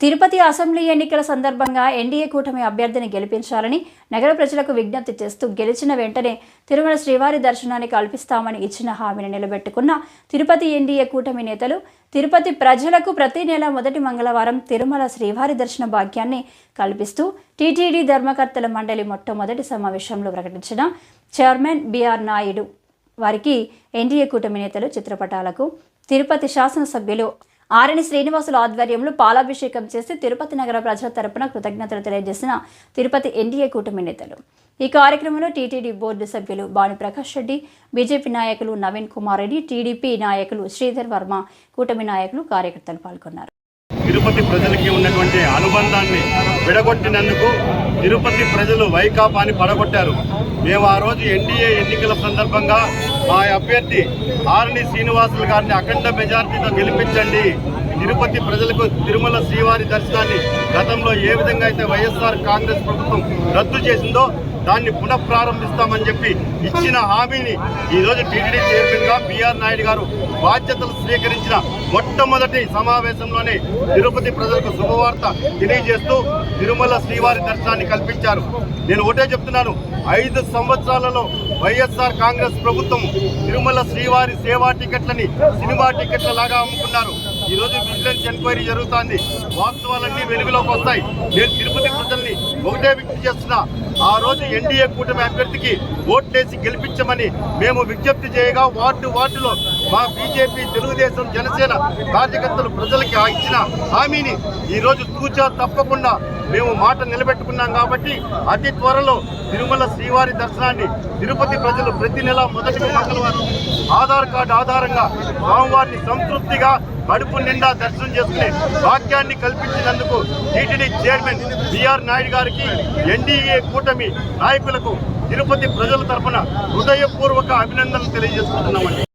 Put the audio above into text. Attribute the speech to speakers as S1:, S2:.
S1: Tirupati assembly ఎన్నికల సందర్భంగా NDA కూటమి అభ్యర్థిని గెలిపించాలని నగర ప్రజలకు విజ్ఞప్తి చేస్తూ గెలిచిన వెంటనే తిరుమల శ్రీవారి దర్శనాన్ని కల్పిస్తామని ఇచ్చిన హామీని నిలబెట్టుకున్న తిరుపతి ఎన్డీఏ కూటమి నేతలు తిరుపతి ప్రజలకు ప్రతి నెల మొదటి మంగళవారం తిరుమల శ్రీవారి దర్శన భాగ్యాన్ని కల్పిస్తూ టీటీడీ ధర్మకర్తల మండలి మొట్టమొదటి సమావేశంలో ప్రకటించిన చైర్మన్ బిఆర్ నాయుడు వారికి ఎన్డీఏ కూటమి నేతలు చిత్రపటాలకు తిరుపతి శాసనసభ్యులు ఆరణి శ్రీనివాసుల ఆధ్వర్యంలో పాలాభిషేకం చేసి తిరుపతి నగర ప్రజల తరపున కృతజ్ఞతలు తెలియజేసిన తిరుపతి ఎన్డీఏ కూటమి నేతలు. ఈ కార్యక్రమంలో టీటీడీ బోర్డు సభ్యులు భానుప్రకాష్ రెడ్డి, బీజేపీ నాయకులు నవీన్ కుమార్ రెడ్డి, టీడీపీ నాయకులు శ్రీధర్ వర్మ, కూటమి నాయకులు, కార్యకర్తలు పాల్గొన్నారు.
S2: తిరుపతి ప్రజలకి ఉన్నటువంటి అనుబంధాన్ని విడగొట్టినందుకు తిరుపతి ప్రజలు వైకాపాని పడగొట్టారు. మేము ఆ రోజు ఎన్డీఏ ఎన్నికల సందర్భంగా మా అభ్యర్థి ఆరణి శ్రీనివాసులు గారిని అఖండ మెజార్టీతో గెలిపించండి, తిరుపతి ప్రజలకు తిరుమల శ్రీవారి దర్శనాన్ని గతంలో ఏ విధంగా అయితే వైఎస్ఆర్ కాంగ్రెస్ ప్రభుత్వం రద్దు చేసిందో దాన్ని పునఃప్రారంభిస్తామని చెప్పి ఇచ్చిన హామీని ఈరోజు టీటీడీ చైర్మన్గా బిఆర్ నాయుడు గారు బాధ్యతలు స్వీకరించిన మొట్టమొదటి సమావేశంలోనే తిరుపతి ప్రజలకు శుభవార్త తెలియజేస్తూ తిరుమల శ్రీవారి దర్శనాన్ని కల్పించారు. నేను ఒకటే చెప్తున్నాను, 5 సంవత్సరాలలో వైఎస్ఆర్ కాంగ్రెస్ ప్రభుత్వం తిరుమల శ్రీవారి సేవా టికెట్లని సినిమా టికెట్ల లాగా అమ్ముకున్నారు. ఈరోజు విజిలెన్స్ ఎంక్వైరీ జరుగుతోంది, వాస్తవాలన్నీ వెలుగులోకి వస్తాయి. నేను తిరుపతి ప్రజల్ని ఒకటే విజ్ఞప్తి చేస్తున్నా, ఆ రోజు ఎన్డీఏ కూటమి అభ్యర్థికి ఓట్లేసి గెలిపించమని మేము విజ్ఞప్తి చేయగా వార్డులో మా బీజేపీ, తెలుగుదేశం, జనసేన కార్యకర్తలు ప్రజలకి ఇచ్చిన హామీని ఈరోజు తూచా తప్పకుండా మేము మాట నిలబెట్టుకున్నాం. కాబట్టి అతి త్వరలో తిరుమల శ్రీవారి దర్శనాన్ని తిరుపతి ప్రజలు ప్రతి నెల మొదటి మంగళవారం ఆధార్ కార్డు ఆధారంగా స్వామివారిని సంతృప్తిగా కడుపు నిండా దర్శనం చేసుకునే భాగ్యాన్ని కల్పించినందుకు టీటీడీ చైర్మన్ బిఆర్ నాయుడు గారికి, ఎన్డీఏ కూటమి నాయకులకు తిరుపతి ప్రజల తరఫున హృదయపూర్వక అభినందనలు తెలియజేసుకుంటున్నామండి.